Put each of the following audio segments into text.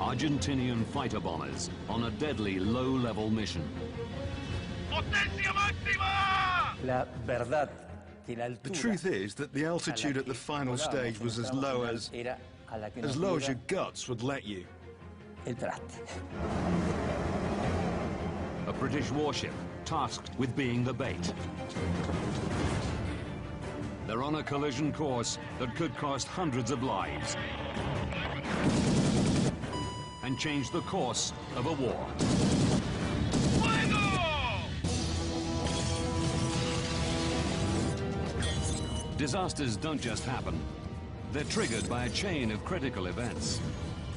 Argentinian fighter bombers on a deadly low-level mission. The truth is that the altitude at the final stage was as low as your guts would let you. A British warship tasked with being the bait. They're on a collision course that could cost hundreds of lives and change the course of a war. Disasters don't just happen. They're triggered by a chain of critical events.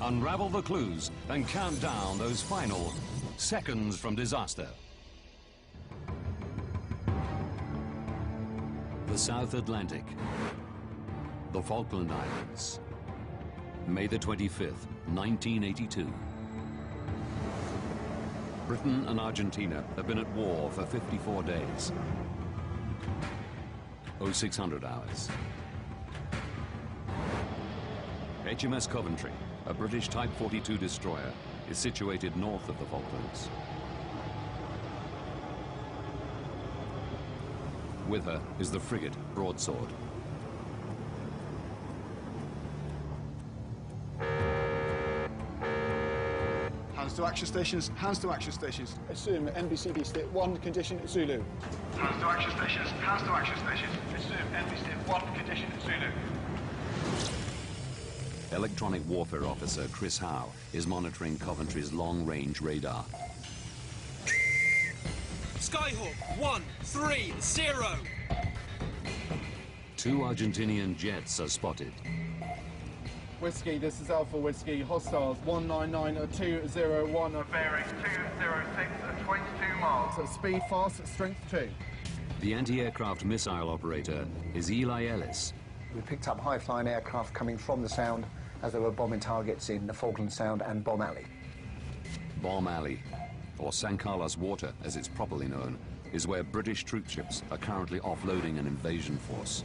Unravel the clues and count down those final seconds from disaster. The South Atlantic, the Falkland Islands, May the 25th, 1982. Britain and Argentina have been at war for 54 days. 0600 hours. HMS Coventry, a British Type 42 destroyer, is situated north of the Falklands. With her is the frigate Broadsword. Hands to action stations, hands to action stations. Assume NBCD state 1, condition Zulu. Hands to action stations, hands to action stations. Assume NBCD 1, condition Zulu. Electronic warfare officer Chris Howe is monitoring Coventry's long-range radar. Skyhawk 130. 2 Argentinian jets are spotted. Whiskey, this is Alpha Whiskey, hostiles 199201. Bearing 206 at 22 miles. So speed fast, strength 2. The anti-aircraft missile operator is Eli Ellis. We picked up high-flying aircraft coming from the Sound as they were bombing targets in the Falkland Sound and Bomb Alley. Bomb Alley, or San Carlos Water as it's properly known, is where British troop ships are currently offloading an invasion force.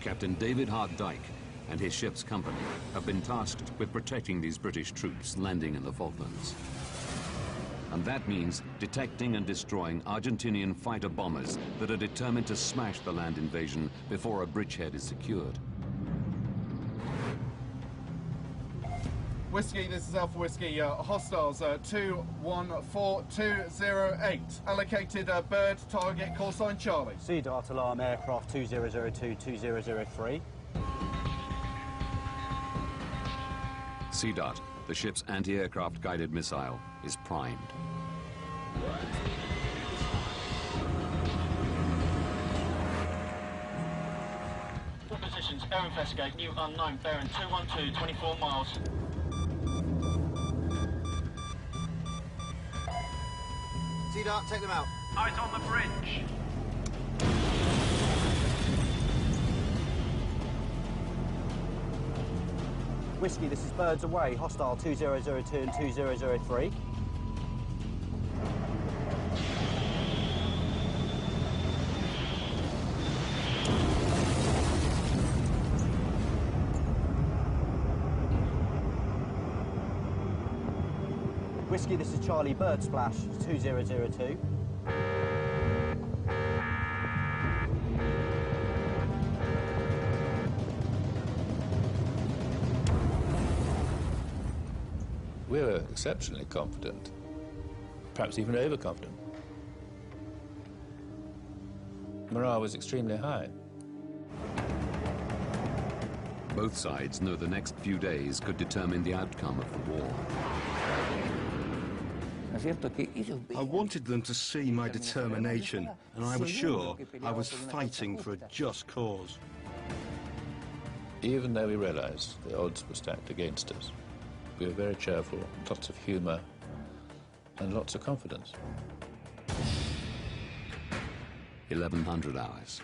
Captain David Hart Dyke and his ship's company have been tasked with protecting these British troops landing in the Falklands. And that means detecting and destroying Argentinian fighter bombers that are determined to smash the land invasion before a bridgehead is secured. Whiskey, this is Alpha Whiskey, hostiles 214208. Allocated bird target, call sign Charlie. Sea Dart alarm aircraft 2002-2003. Sea Dart, the ship's anti-aircraft guided missile, is primed. All positions, air investigate, new unknown, bearing 212, 24 miles. Sea Dart, take them out. Eyes on the bridge. Whiskey, this is Birds Away, hostile 2002 and 2003. Whiskey, this is Charlie Bird Splash 2002. We were exceptionally confident, perhaps even overconfident. Morale was extremely high. Both sides know the next few days could determine the outcome of the war. I wanted them to see my determination, and I was sure I was fighting for a just cause. Even though we realized the odds were stacked against us, we were very cheerful, lots of humor, and lots of confidence. 1100 hours.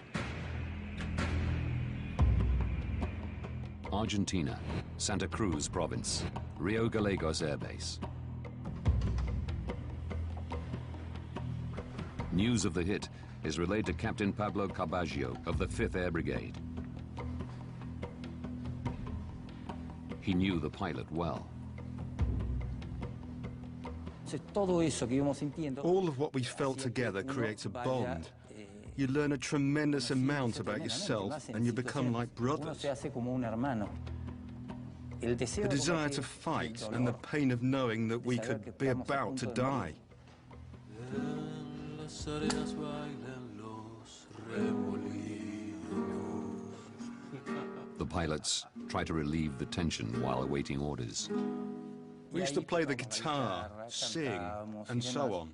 Argentina, Santa Cruz Province, Rio Gallegos Air Base. News of the hit is relayed to Captain Pablo Carbaggio of the 5th Air Brigade. He knew the pilot well. All of what we felt together creates a bond. You learn a tremendous amount about yourself and you become like brothers. The desire to fight and the pain of knowing that we could be about to die. The pilots try to relieve the tension while awaiting orders. We used to play the guitar, sing, and so on.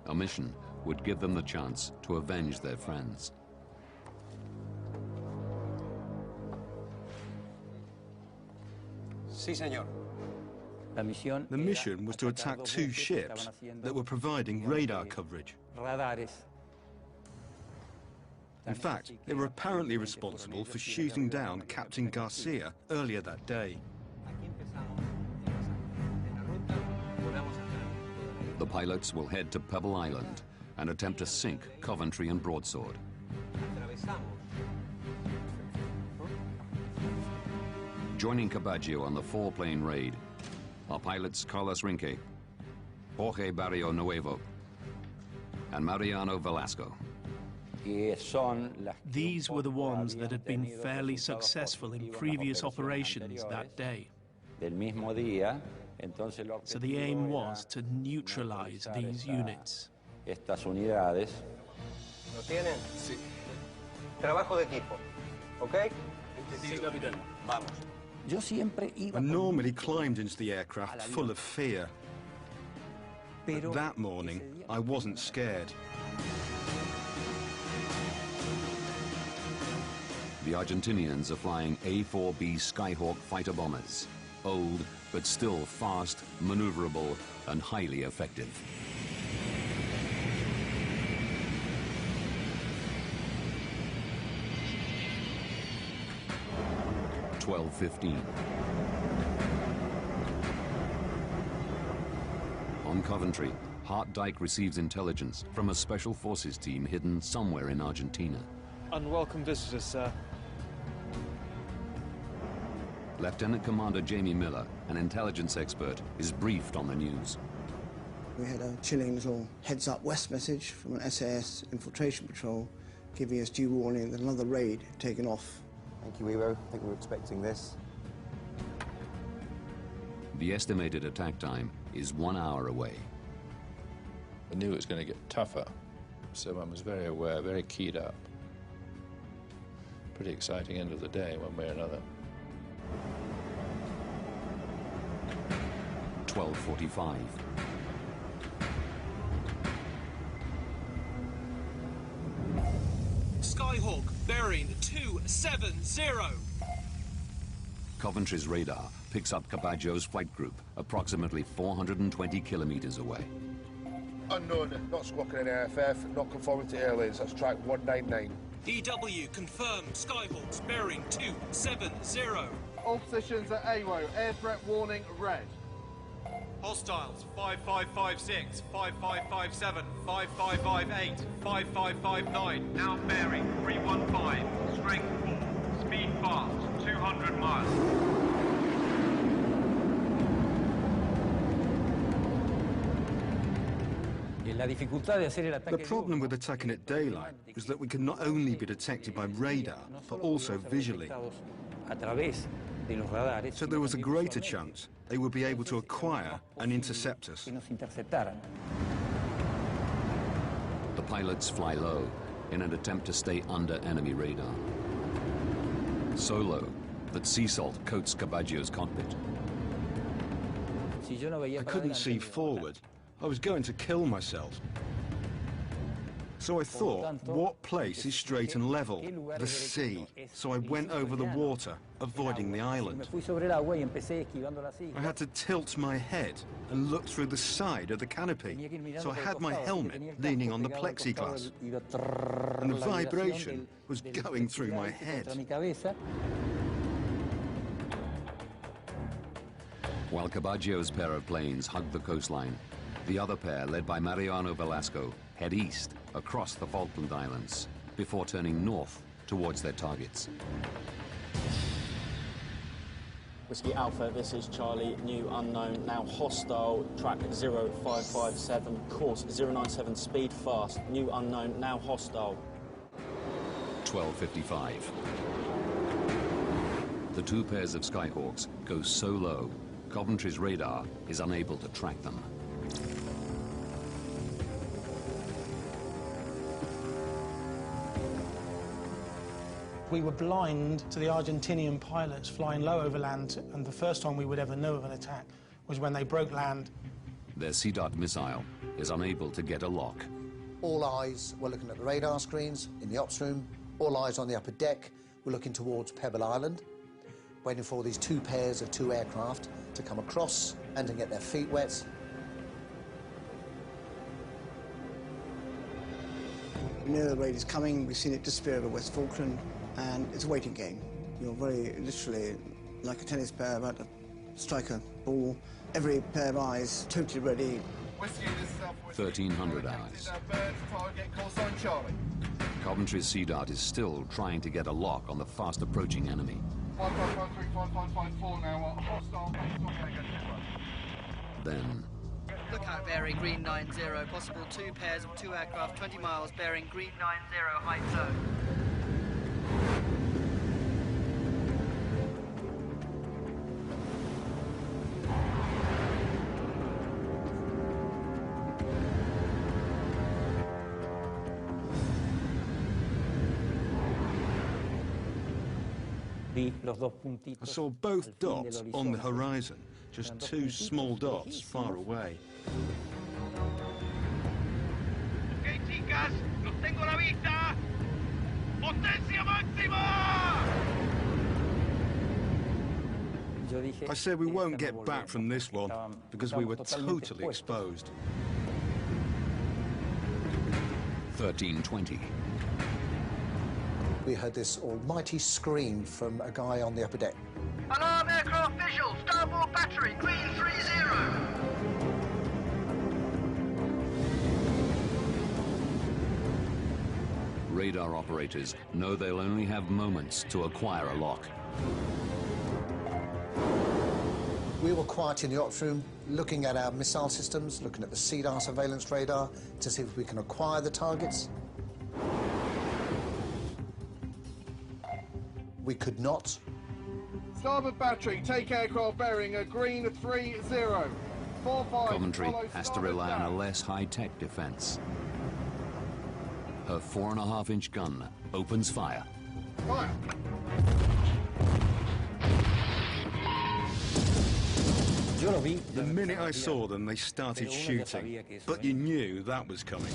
A mission would give them the chance to avenge their friends. Sí, señor. The mission was to attack two ships that were providing radar coverage. In fact, they were apparently responsible for shooting down Captain Garcia earlier that day. The pilots will head to Pebble Island and attempt to sink Coventry and Broadsword. Joining Cabaggio on the four-plane raid are pilots Carlos Rinque, Jorge Barrio Nuevo, and Mariano Velasco. These were the ones that had been fairly successful in previous operations that day. So the aim was to neutralize these units. Trabajo de equipo, ¿ok? Sí, capitán. Vamos. I normally climbed into the aircraft full of fear. But that morning, I wasn't scared. The Argentinians are flying A-4B Skyhawk fighter bombers. Old, but still fast, maneuverable, and highly effective. (12:15). On Coventry, Hart Dyke receives intelligence from a special forces team hidden somewhere in Argentina. Unwelcome visitors, sir. Lieutenant Commander Jamie Miller, an intelligence expert, is briefed on the news. We had a chilling little heads-up west message from an SAS infiltration patrol giving us due warning that another raid had taken off. Thank you, Evo. I think we were expecting this. The estimated attack time is 1 hour away. I knew it was going to get tougher, so I was very aware, very keyed up. Pretty exciting end of the day, one way or another. 12:45. Skyhawk bearing 270. Coventry's radar picks up Cabaggio's flight group approximately 420 kilometers away. Unknown, not squawking any AFF, not conforming to airlanes. That's track 199. EW confirmed Skyhawks bearing 270. All positions at AWO, air threat warning red. Hostiles 5556, 5557, 5558, 5559. Now bearing 315, strength 4, speed fast, 200 miles. The problem with attacking at daylight was that we could not only be detected by radar, but also visually. So there was a greater chance they would be able to acquire and intercept us. The pilots fly low in an attempt to stay under enemy radar. So low that sea salt coats Cabaggio's cockpit. I couldn't see forward. I was going to kill myself. So I thought, what place is straight and level? The sea. So I went over the water, avoiding the island. I had to tilt my head and look through the side of the canopy. So I had my helmet leaning on the plexiglass. And the vibration was going through my head. While Cabaggio's pair of planes hug the coastline, the other pair, led by Mariano Velasco, head east across the Falkland Islands before turning north towards their targets. Whiskey Alpha, this is Charlie, new unknown, now hostile, track 0557, course 097, speed fast, new unknown, now hostile. 12:55. The two pairs of Skyhawks go so low, Coventry's radar is unable to track them. We were blind to the Argentinian pilots flying low over land, and the first time we would ever know of an attack was when they broke land. Their C-Dart missile is unable to get a lock. All eyes were looking at the radar screens in the ops room. All eyes on the upper deck were looking towards Pebble Island, waiting for these two pairs of two aircraft to come across and to get their feet wet. We know the raid is coming, we've seen it disappear over West Falkland, and it's a waiting game. You're very literally like a tennis player about to strike a ball. Every pair of eyes totally ready. 1,300 hours. Coventry's C-Dart is still trying to get a lock on the fast-approaching enemy. 55535554 now, hostile. Then, Lookout bearing green 90, possible two pairs of two aircraft 20 miles bearing green 90 height zone. I saw both dots on the horizon, just two small dots far away. Ok, chicas, los tengo a la vista. ¡Potencia máxima! I said we won't get back from this one because we were totally exposed. 13:20. We heard this almighty scream from a guy on the upper deck. Alarm aircraft visual, starboard battery, green 30. Radar operators know they'll only have moments to acquire a lock. We were quiet in the ops room, looking at our missile systems, looking at the C-Dart surveillance radar to see if we can acquire the targets. We could not. Starboard battery, take aircraft bearing a green 30. 45. Coventry has to rely on a less high-tech defense. Her 4.5-inch gun opens fire. Fire! The minute I saw them, they started shooting, but you knew that was coming.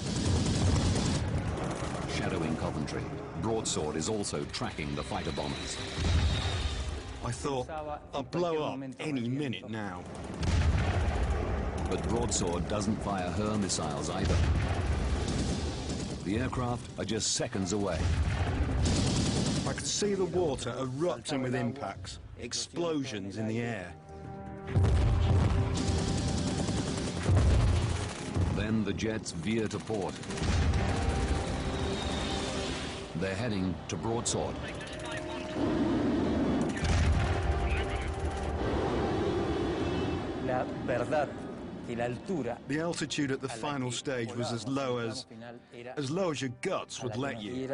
Shadowing Coventry, Broadsword is also tracking the fighter bombers. I thought, I'll blow up any minute now. But Broadsword doesn't fire her missiles either. The aircraft are just seconds away. I could see the water erupting with impacts, explosions in the air. Then the jets veer to port. They're heading to Broadsword. The altitude at the final stage was as low as your guts would let you.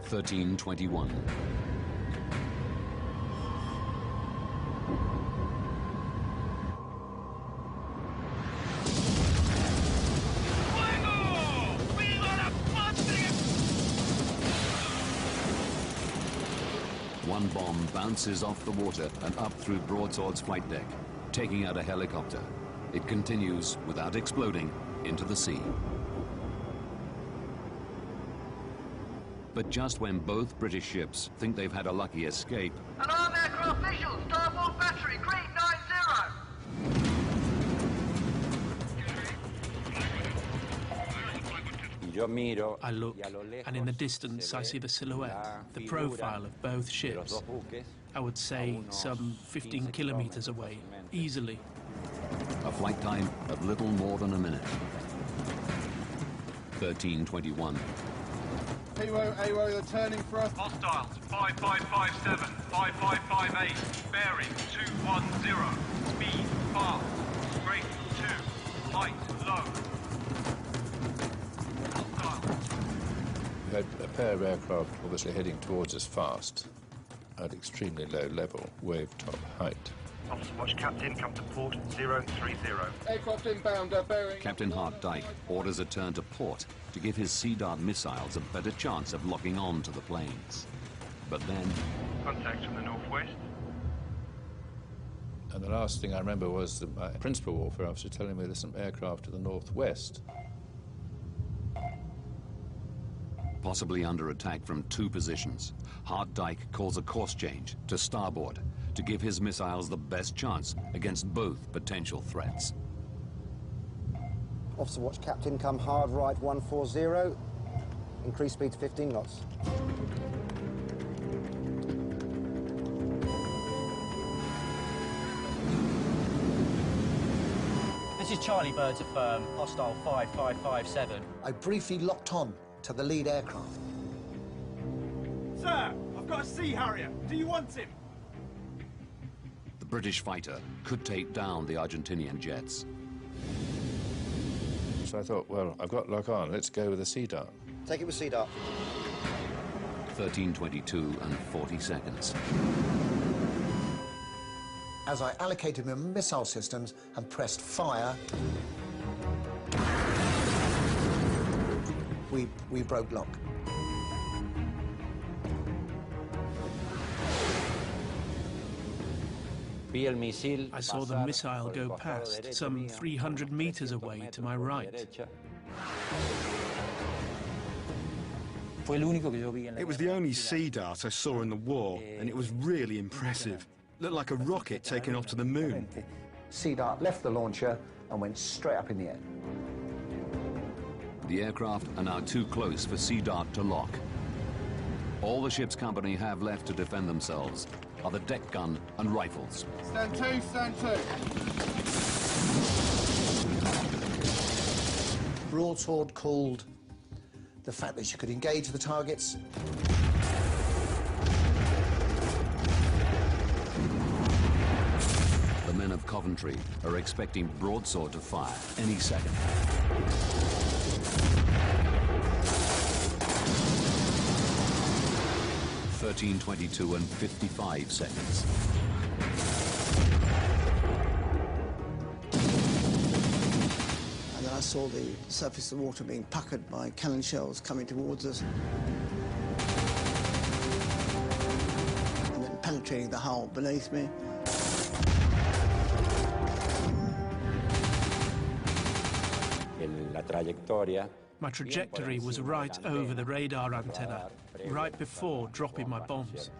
13:21. One bomb bounces off the water and up through Broadsword's flight deck, taking out a helicopter. It continues, without exploding, into the sea. But just when both British ships think they've had a lucky escape, Alarm aircraft visual, starboard battery, green 90. I look, and in the distance I see the silhouette, the profile of both ships. I would say some 15 kilometers away, easily. A flight time of little more than a minute. 13:21. AWO, they're turning for us. Hostiles, 5557, 5558, bearing 210, speed fast, rate 2, height low. We had a pair of aircraft obviously heading towards us fast, at extremely low level, wave top height. Officer Watch Captain, come to port 030. Aircraft inbound, bearing... Captain Hart Dyke orders a turn to port to give his Sea Dart missiles a better chance of locking on to the planes. But then... Contact from the northwest. And the last thing I remember was that my principal warfare officer telling me there's some aircraft to the northwest. Possibly under attack from two positions, Hart Dyke calls a course change to starboard to give his missiles the best chance against both potential threats. Officer Watch Captain, come hard right 140. Increase speed to 15 knots. This is Charlie, birds are firm, hostile 5557. I briefly locked on to the lead aircraft. Sir, I've got a Sea Harrier. Do you want him? The British fighter could take down the Argentinian jets. So I thought, well, I've got lock on, let's go with the Sea Dart. Take it with Sea Dart. 13:22 and 40 seconds. As I allocated my missile systems and pressed fire, we broke lock. I saw the missile go past, some 300 meters away to my right. It was the only Sea Dart I saw in the war, and it was really impressive. Looked like a rocket taking off to the moon. Sea Dart left the launcher and went straight up in the air. The aircraft are now too close for Sea Dart to lock. All the ship's company have left to defend themselves are the deck gun and rifles. Stand to, stand to. Broadsword called the fact that you could engage the targets. The men of Coventry are expecting broadsword to fire any second. (13:22 and 55 seconds). And then I saw the surface of the water being puckered by cannon shells coming towards us. And then penetrating the hull beneath me. My trajectory was right over the radar antenna, right before dropping my bombs.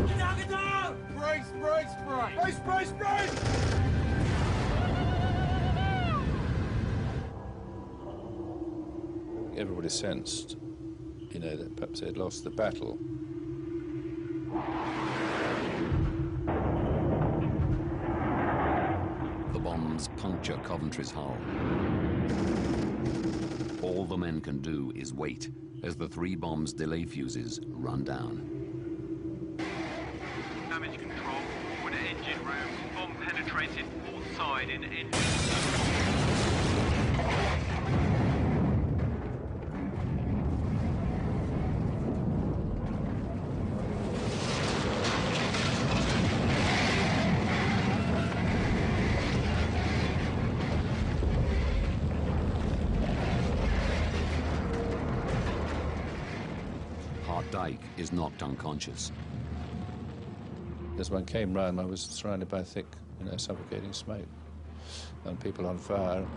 Get down, get down! Brace, brace, brace! Brace, brace, brace! Everybody sensed, you know, that perhaps they'd lost the battle. The bombs puncture Coventry's hull. All the men can do is wait as the 3 bombs' delay fuses run down. Damage control, forward engine room, bomb penetrated port side in engine. Dyke is knocked unconscious. As one came round, I was surrounded by thick, you know, suffocating smoke and people on fire.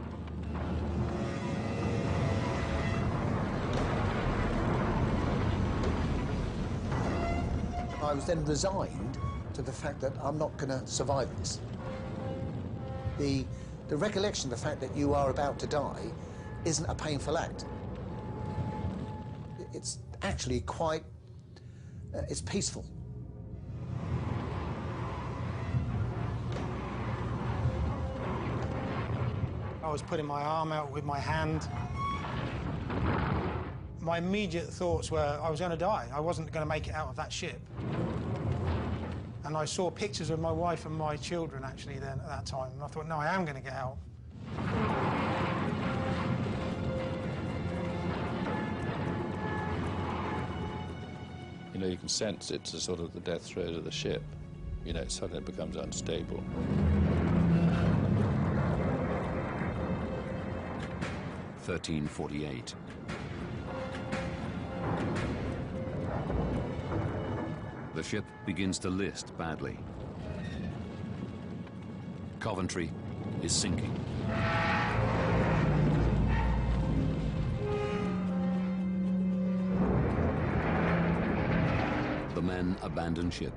I was then resigned to the fact that I'm not going to survive this. The the recollection of the fact that you are about to die isn't a painful act. It's actually quite, it's peaceful. I was putting my arm out with my hand. My immediate thoughts were I was going to die. I wasn't going to make it out of that ship. And I saw pictures of my wife and my children, actually, then at that time. And I thought, no, I am going to get out. You know, you can sense it's a sort of the death throes of the ship. You know, it suddenly becomes unstable. (1348). The ship begins to list badly. Coventry is sinking. The men abandon ship.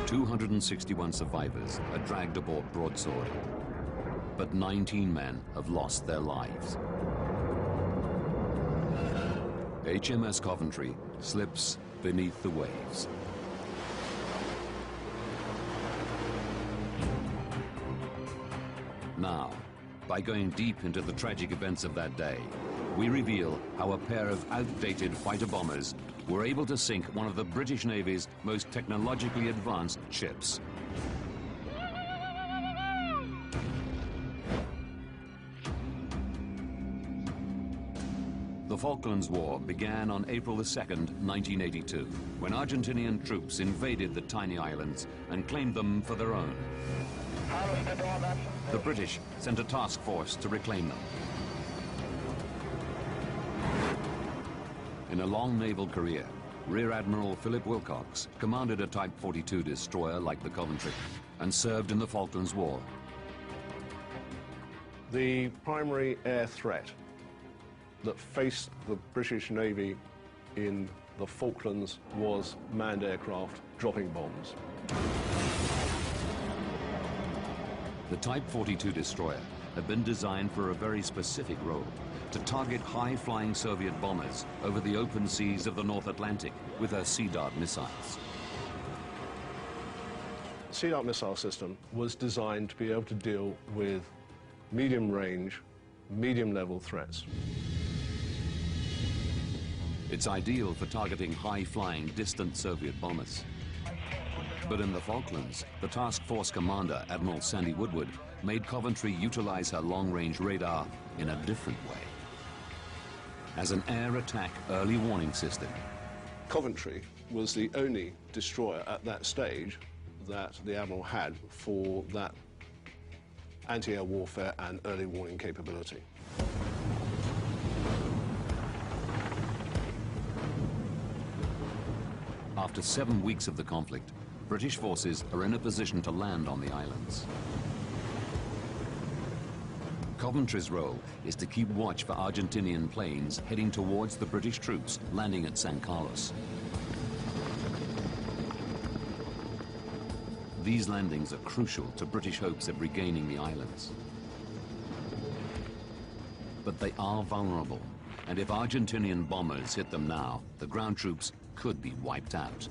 261 survivors are dragged aboard broadsword, but 19 men have lost their lives. HMS Coventry slips beneath the waves. Now, by going deep into the tragic events of that day, we reveal how a pair of outdated fighter bombers were able to sink one of the British Navy's most technologically advanced ships. The Falklands War began on April the 2nd, 1982, when Argentinian troops invaded the tiny islands and claimed them for their own. The British sent a task force to reclaim them. In a long naval career, Rear Admiral Philip Wilcox commanded a Type 42 destroyer like the Coventry and served in the Falklands War. The primary air threat that faced the British Navy in the Falklands was manned aircraft dropping bombs. The Type 42 destroyer had been designed for a very specific role, to target high-flying Soviet bombers over the open seas of the North Atlantic with her Sea Dart missiles. The Sea Dart missile system was designed to be able to deal with medium-range, medium-level threats. It's ideal for targeting high-flying, distant Soviet bombers. But in the Falklands, the task force commander, Admiral Sandy Woodward, made Coventry utilize her long-range radar in a different way. As an air attack early warning system. Coventry was the only destroyer at that stage that the Admiral had for that anti-air warfare and early warning capability. After 7 weeks of the conflict, British forces are in a position to land on the islands. Coventry's role is to keep watch for Argentinian planes heading towards the British troops landing at San Carlos. These landings are crucial to British hopes of regaining the islands. But they are vulnerable, and if Argentinian bombers hit them now, the ground troops could be wiped out.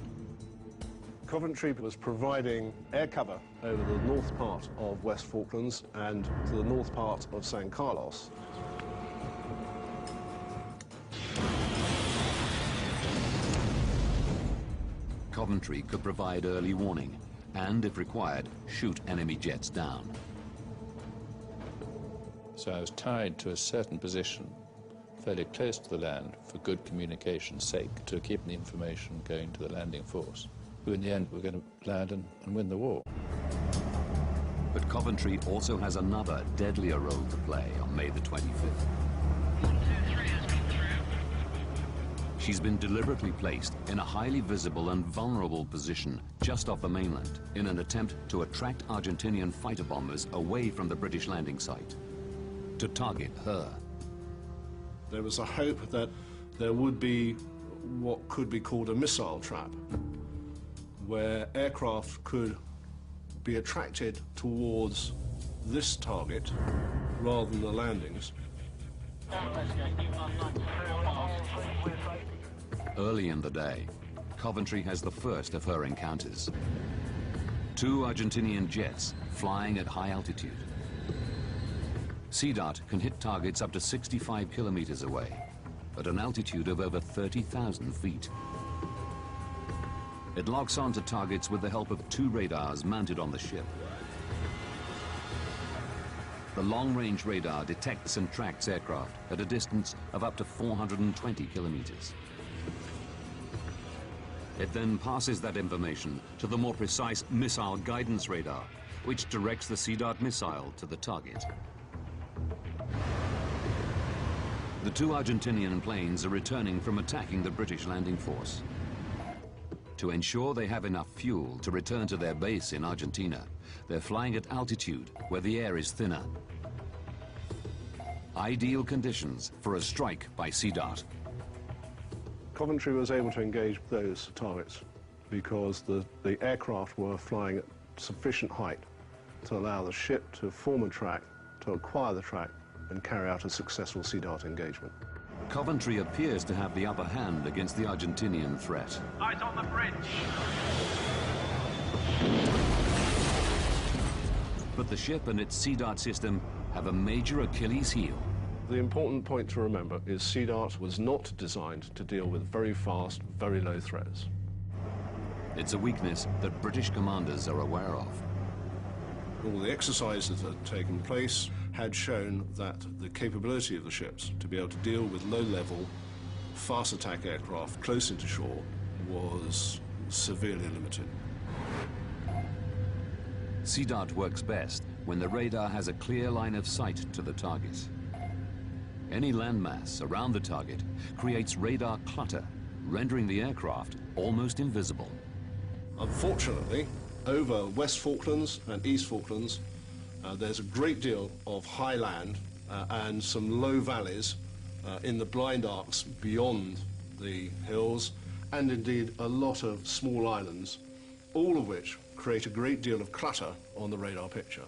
Coventry was providing air cover over the north part of West Falklands and to the north part of San Carlos. Coventry could provide early warning and, if required, shoot enemy jets down. So I was tied to a certain position fairly close to the land for good communication's sake, to keep the information going to the landing force, who in the end were going to land and win the war. But Coventry also has another, deadlier role to play on May the 25th. She's been deliberately placed in a highly visible and vulnerable position just off the mainland in an attempt to attract Argentinian fighter bombers away from the British landing site, to target her. There was a hope that there would be what could be called a missile trap, where aircraft could be attracted towards this target rather than the landings. Early in the day, Coventry has the first of her encounters. 2 Argentinian jets flying at high altitude. Sea Dart can hit targets up to 65 kilometers away at an altitude of over 30,000 feet. It locks onto targets with the help of 2 radars mounted on the ship. The long-range radar detects and tracks aircraft at a distance of up to 420 kilometers. It then passes that information to the more precise missile guidance radar, which directs the Sea Dart missile to the target. The 2 Argentinian planes are returning from attacking the British landing force. To ensure they have enough fuel to return to their base in Argentina, they're flying at altitude where the air is thinner. Ideal conditions for a strike by Sea Dart. Coventry was able to engage those targets because the aircraft were flying at sufficient height to allow the ship to form a track, to acquire the track, and carry out a successful Sea Dart engagement. Coventry appears to have the upper hand against the Argentinian threat. Eyes on the bridge. But the ship and its Sea Dart system have a major Achilles heel. The important point to remember is Sea Dart was not designed to deal with very fast, very low threats. It's a weakness that British commanders are aware of. All the exercises that had taken place had shown that the capability of the ships to be able to deal with low-level, fast attack aircraft close into shore was severely limited. Sea Dart works best when the radar has a clear line of sight to the target. Any landmass around the target creates radar clutter, rendering the aircraft almost invisible. Unfortunately, over West Falklands and East Falklands, there's a great deal of high land and some low valleys in the blind arcs beyond the hills, and indeed a lot of small islands, all of which create a great deal of clutter on the radar picture.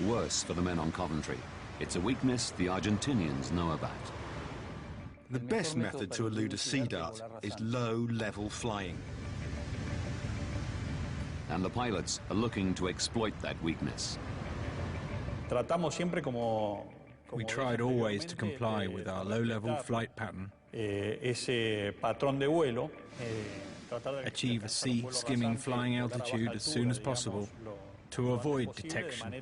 Worse for the men on Coventry. It's a weakness the Argentinians know about. The best method to elude a Sea Dart is low-level flying. And the pilots are looking to exploit that weakness. We tried always to comply with our low-level flight pattern. Achieve a sea skimming flying altitude as soon as possible to avoid detection.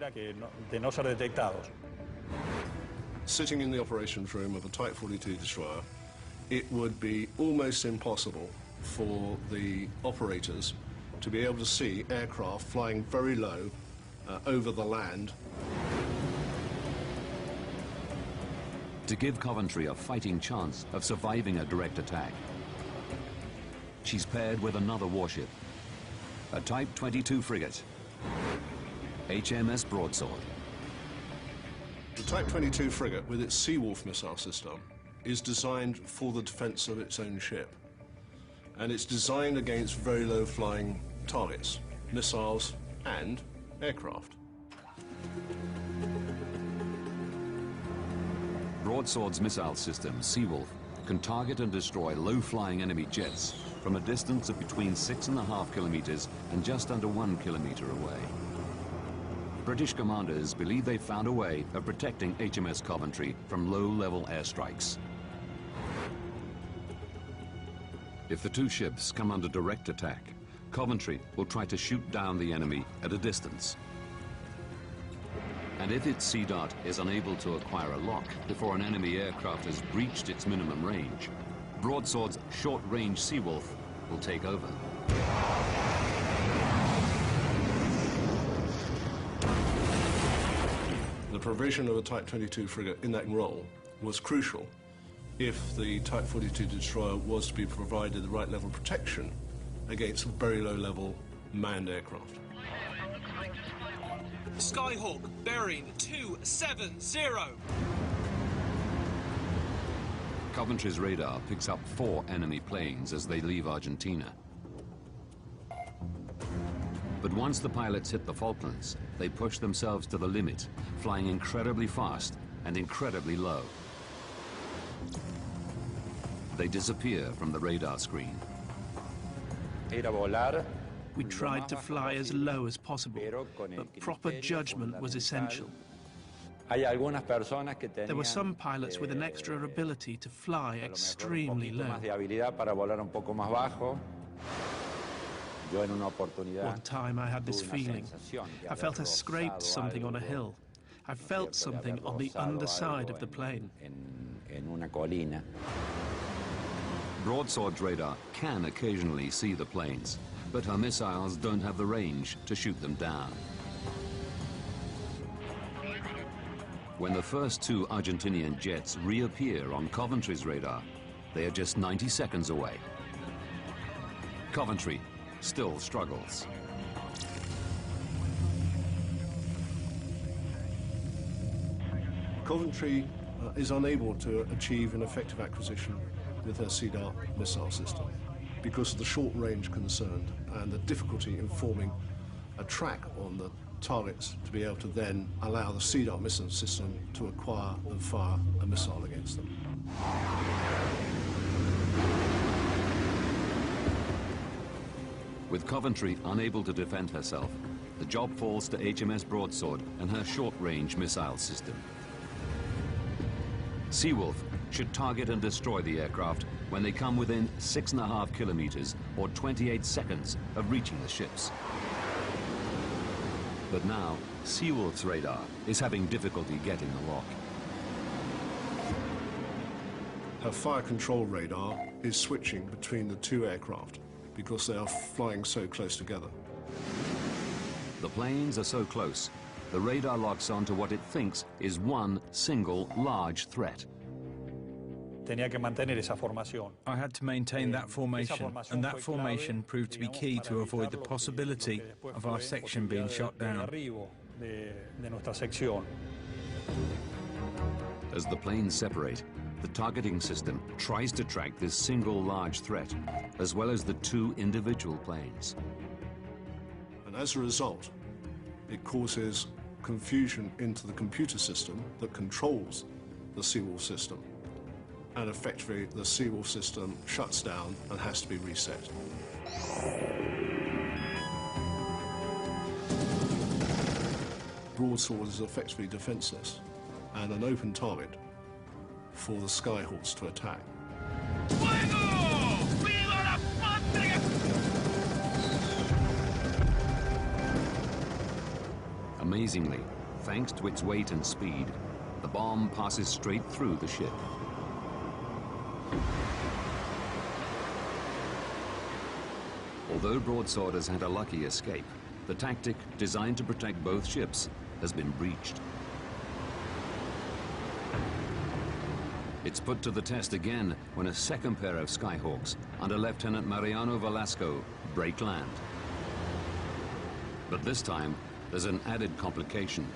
Sitting in the operations room of a Type 42 destroyer, it would be almost impossible for the operators to be able to see aircraft flying very low over the land. To give Coventry a fighting chance of surviving a direct attack, she's paired with another warship, a Type 22 frigate, HMS Broadsword. The Type 22 frigate, with its Seawolf missile system, is designed for the defense of its own ship. And it's designed against very low-flying targets, missiles and aircraft. Broadsword's missile system, Seawolf, can target and destroy low-flying enemy jets from a distance of between 6.5 kilometers and just under 1 kilometer away. British commanders believe they've found a way of protecting HMS Coventry from low-level airstrikes. If the 2 ships come under direct attack, Coventry will try to shoot down the enemy at a distance. And if its Sea Dart is unable to acquire a lock before an enemy aircraft has breached its minimum range, Broadsword's short-range Seawolf will take over. The provision of a Type 22 frigate in that role was crucial if the Type 42 destroyer was to be provided the right level of protection against very low-level manned aircraft. Skyhawk, bearing 270. Coventry's radar picks up 4 enemy planes as they leave Argentina. But But once the pilots hit the Falklands, they push themselves to the limit, flying incredibly fast and incredibly low. They disappear from the radar screen. We tried to fly as low as possible, but proper judgment was essential. There were some pilots with an extra ability to fly extremely low. One time I had this feeling. I felt I scraped something on a hill. I felt something on the underside of the plane. Broadsword's radar can occasionally see the planes, but her missiles don't have the range to shoot them down. When the first two Argentinian jets reappear on Coventry's radar, they are just 90 seconds away. Coventry still struggles. Coventry is unable to achieve an effective acquisition with her Sea Dart missile system because of the short range concerned and the difficulty in forming a track on the targets to be able to then allow the Sea Dart missile system to acquire and fire a missile against them. With Coventry unable to defend herself, the job falls to HMS Broadsword and her short-range missile system. Seawolf should target and destroy the aircraft when they come within 6.5 kilometers or 28 seconds of reaching the ships. But now, Seawolf's radar is having difficulty getting the lock. Her fire control radar is switching between the two aircraft because they are flying so close together. The planes are so close, the radar locks onto what it thinks is one single large threat. I had to maintain that formation, and that formation proved to be key to avoid the possibility of our section being shot down. As the planes separate, the targeting system tries to track this single large threat, as well as the two individual planes. And as a result, it causes confusion into the computer system that controls the Seawolf system. And effectively, the Seawolf system shuts down and has to be reset. Broadsword is effectively defenseless and an open target for the Skyhawks to attack. Amazingly, thanks to its weight and speed, the bomb passes straight through the ship. Although Broadsword has had a lucky escape, the tactic designed to protect both ships has been breached. It's put to the test again when a second pair of Skyhawks under Lieutenant Mariano Velasco break land. But this time, there's an added complication.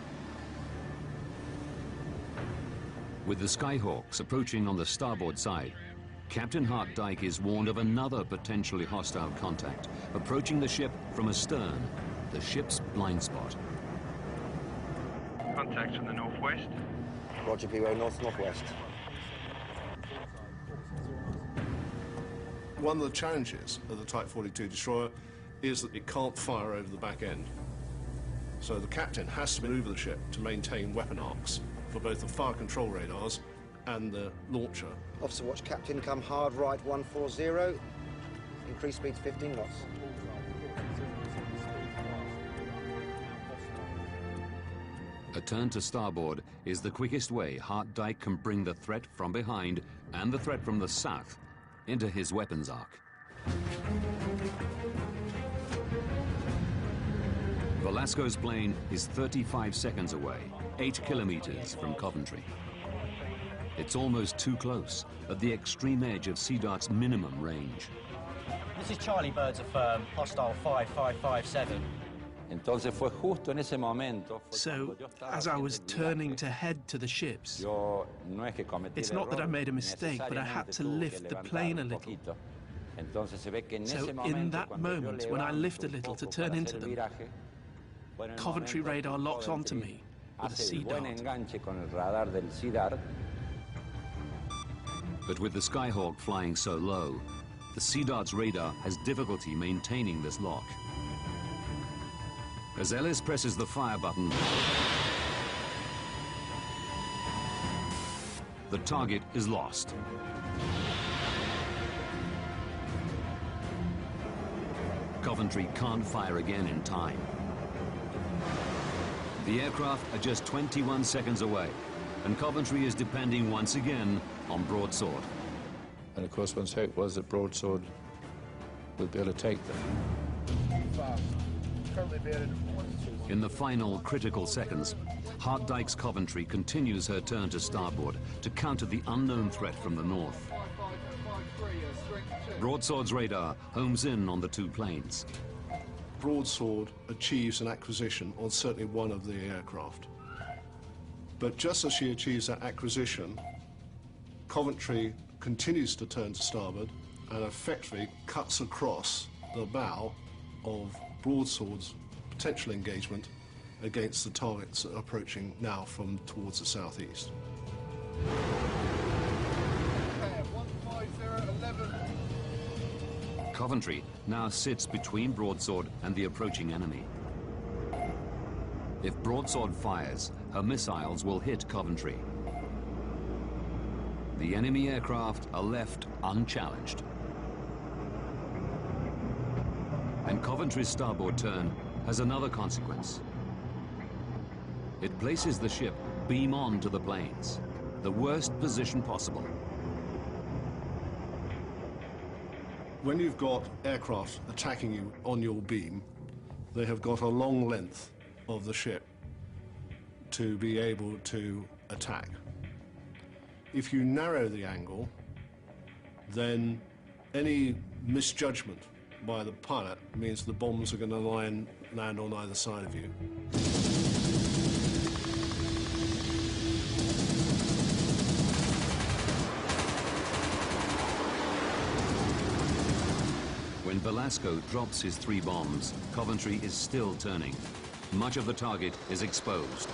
With the Skyhawks approaching on the starboard side, Captain Hart Dyke is warned of another potentially hostile contact approaching the ship from astern, the ship's blind spot. Contact from the northwest. Roger, P-Row, north-northwest. One of the challenges of the Type 42 destroyer is that it can't fire over the back end. So the captain has to maneuver the ship to maintain weapon arcs for both the fire control radars and the launcher. Officer watch captain, come hard right 140. Increase speed to 15 knots. A turn to starboard is the quickest way Hart Dyke can bring the threat from behind and the threat from the south into his weapons arc. Velasco's plane is 35 seconds away, 8 kilometers from Coventry. It's almost too close, at the extreme edge of Sea Dart's minimum range. This is Charlie, birds affirm, hostile 5557. So, as I was turning to head to the ships, it's not that I made a mistake, but I had to lift the plane a little. So in that moment, when I lift a little to turn into them, Coventry radar locks onto me with a sea dart. But with the Skyhawk flying so low, the Sea Dart's radar has difficulty maintaining this lock. As Ellis presses the fire button, the target is lost. Coventry can't fire again in time. The aircraft are just 21 seconds away, and Coventry is depending once again on broadsword. And of course, one's hope was that broadsword would be able to take them. In the final critical seconds, Hart-Dyke's Coventry continues her turn to starboard to counter the unknown threat from the north. Broadsword's radar homes in on the two planes. Broadsword achieves an acquisition on certainly one of the aircraft. But just as she achieves that acquisition, Coventry continues to turn to starboard and effectively cuts across the bow of Broadsword's potential engagement against the targets approaching now from towards the southeast. Coventry now sits between Broadsword and the approaching enemy. If Broadsword fires, her missiles will hit Coventry. The enemy aircraft are left unchallenged. And Coventry's starboard turn has another consequence. It places the ship beam on to the planes, the worst position possible. When you've got aircraft attacking you on your beam, they have got a long length of the ship to be able to attack. If you narrow the angle, then any misjudgment by the pilot means the bombs are going to land on either side of you. When Velasco drops his 3 bombs, Coventry is still turning. Much of the target is exposed.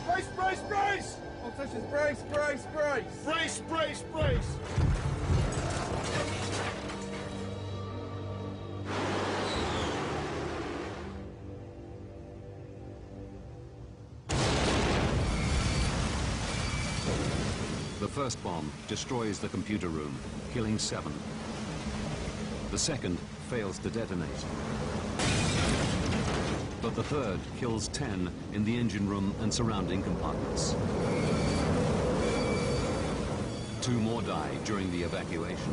Brace, brace, brace! Politicians, brace, brace, brace! Brace, brace, brace! The first bomb destroys the computer room, killing 7. The second fails to detonate. But the third kills 10 in the engine room and surrounding compartments. 2 more die during the evacuation.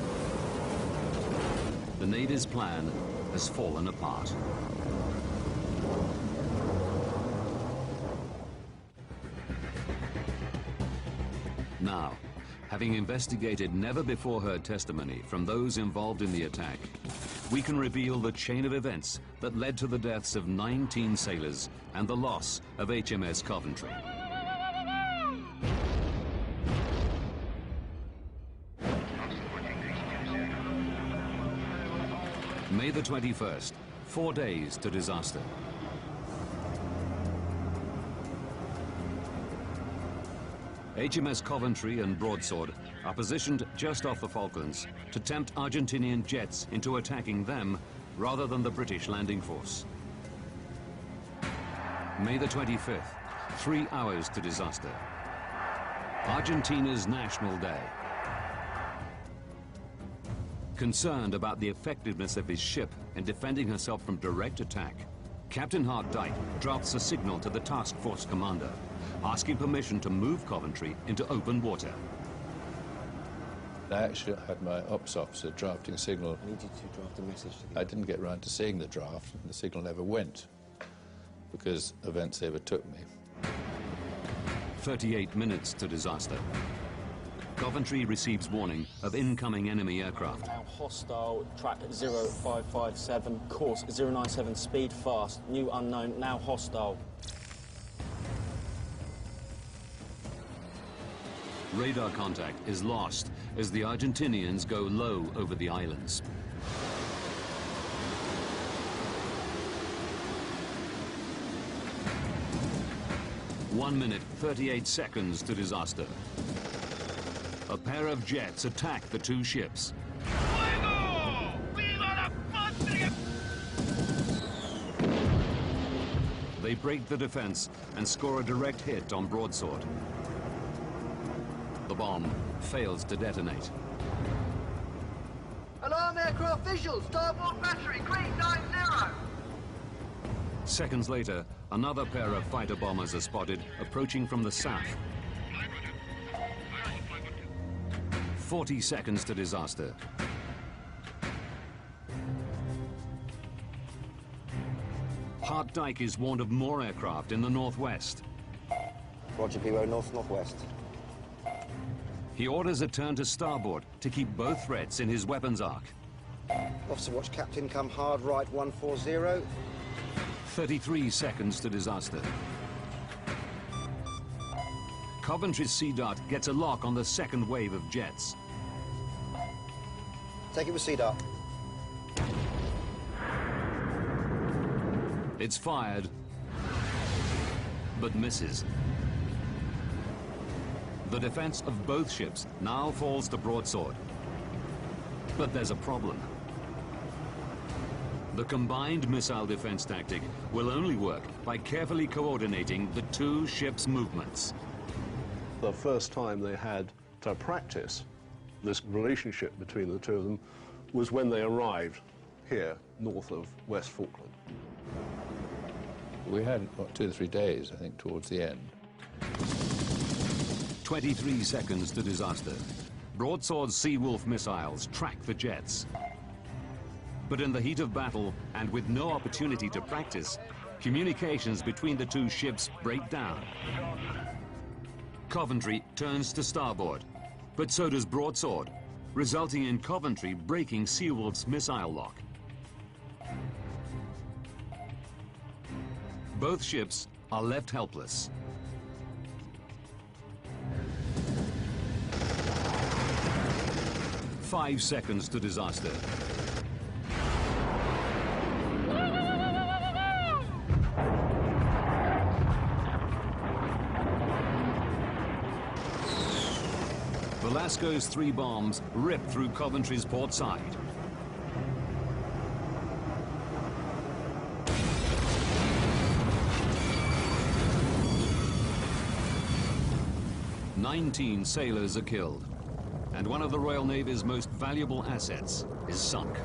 The Navy's plan has fallen apart. Now, having investigated never-before-heard testimony from those involved in the attack, we can reveal the chain of events that led to the deaths of 19 sailors and the loss of HMS Coventry. May the 21st, 4 days to disaster. HMS Coventry and Broadsword are positioned just off the Falklands to tempt Argentinian jets into attacking them rather than the British landing force. May the 25th, 3 hours to disaster. Argentina's National Day. Concerned about the effectiveness of his ship in defending herself from direct attack, Captain Hart-Dyke drafts a signal to the task force commander, asking permission to move Coventry into open water. I actually had my ops officer drafting a signal. I need you to draft a message to I didn't get round to seeing the draft, and the signal never went, because events overtook me. 38 minutes to disaster. Coventry receives warning of incoming enemy aircraft. Now hostile, track 0557, course 097, speed fast, new unknown, now hostile. Radar contact is lost as the Argentinians go low over the islands. One minute, 38 seconds to disaster. A pair of jets attack the two ships. They break the defense and score a direct hit on broadsword. The bomb fails to detonate. Alarm aircraft visual, starboard battery, green 90. Seconds later, another pair of fighter bombers are spotted approaching from the south. 40 seconds to disaster. Hart Dyke is warned of more aircraft in the northwest. Roger, P-Row, northwest. He orders a turn to starboard to keep both threats in his weapons arc. Officer watch captain, come hard right 140. 33 seconds to disaster. Coventry's Sea Dart gets a lock on the second wave of jets. Take it with Sea Dart. It's fired, but misses. The defense of both ships now falls to broadsword. But there's a problem. The combined missile defense tactic will only work by carefully coordinating the two ships' movements. The first time they had to practice this relationship between the two of them was when they arrived here, north of West Falkland. We had, what, 2 or 3 days, I think, towards the end. 23 seconds to disaster. Broadsword Seawolf missiles track the jets. But in the heat of battle, and with no opportunity to practice, communications between the two ships break down. Coventry turns to starboard, but so does Broadsword, resulting in Coventry breaking Seawolf's missile lock. Both ships are left helpless. Five seconds to disaster. Velasco's 3 bombs rip through Coventry's port side. "19 sailors are killed, and one of the Royal Navy's most valuable assets is sunk."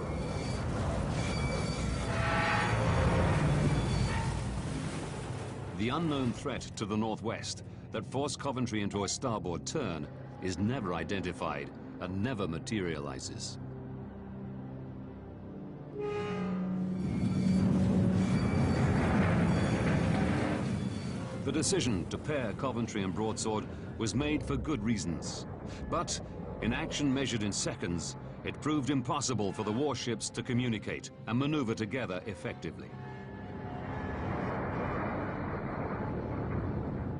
The unknown threat to the northwest that forced Coventry into a starboard turn is never identified and never materializes. The decision to pair Coventry and Broadsword was made for good reasons. But in action measured in seconds, it proved impossible for the warships to communicate and maneuver together effectively.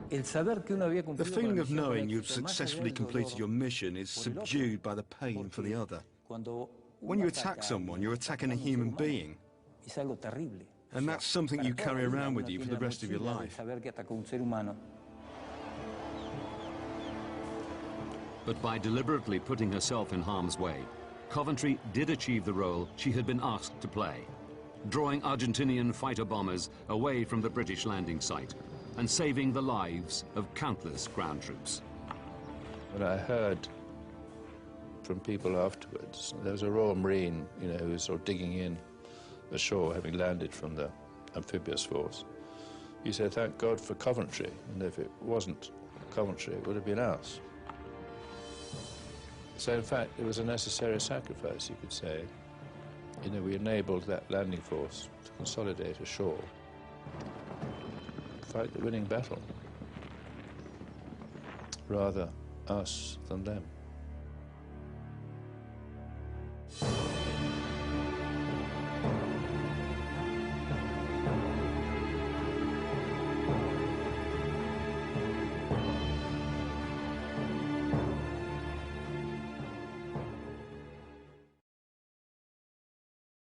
The feeling of knowing you've successfully completed your mission is subdued by the pain for the other. When you attack someone, you're attacking a human being. And that's something you carry around with you for the rest of your life. But by deliberately putting herself in harm's way, Coventry did achieve the role she had been asked to play, drawing Argentinian fighter bombers away from the British landing site and saving the lives of countless ground troops. When I heard from people afterwards, there was a Royal Marine, who was sort of digging in ashore, having landed from the amphibious force. He said, "Thank God for Coventry, and if it wasn't Coventry, it would have been us." So in fact, it was a necessary sacrifice, you could say. We enabled that landing force to consolidate ashore, fight the winning battle, rather us than them.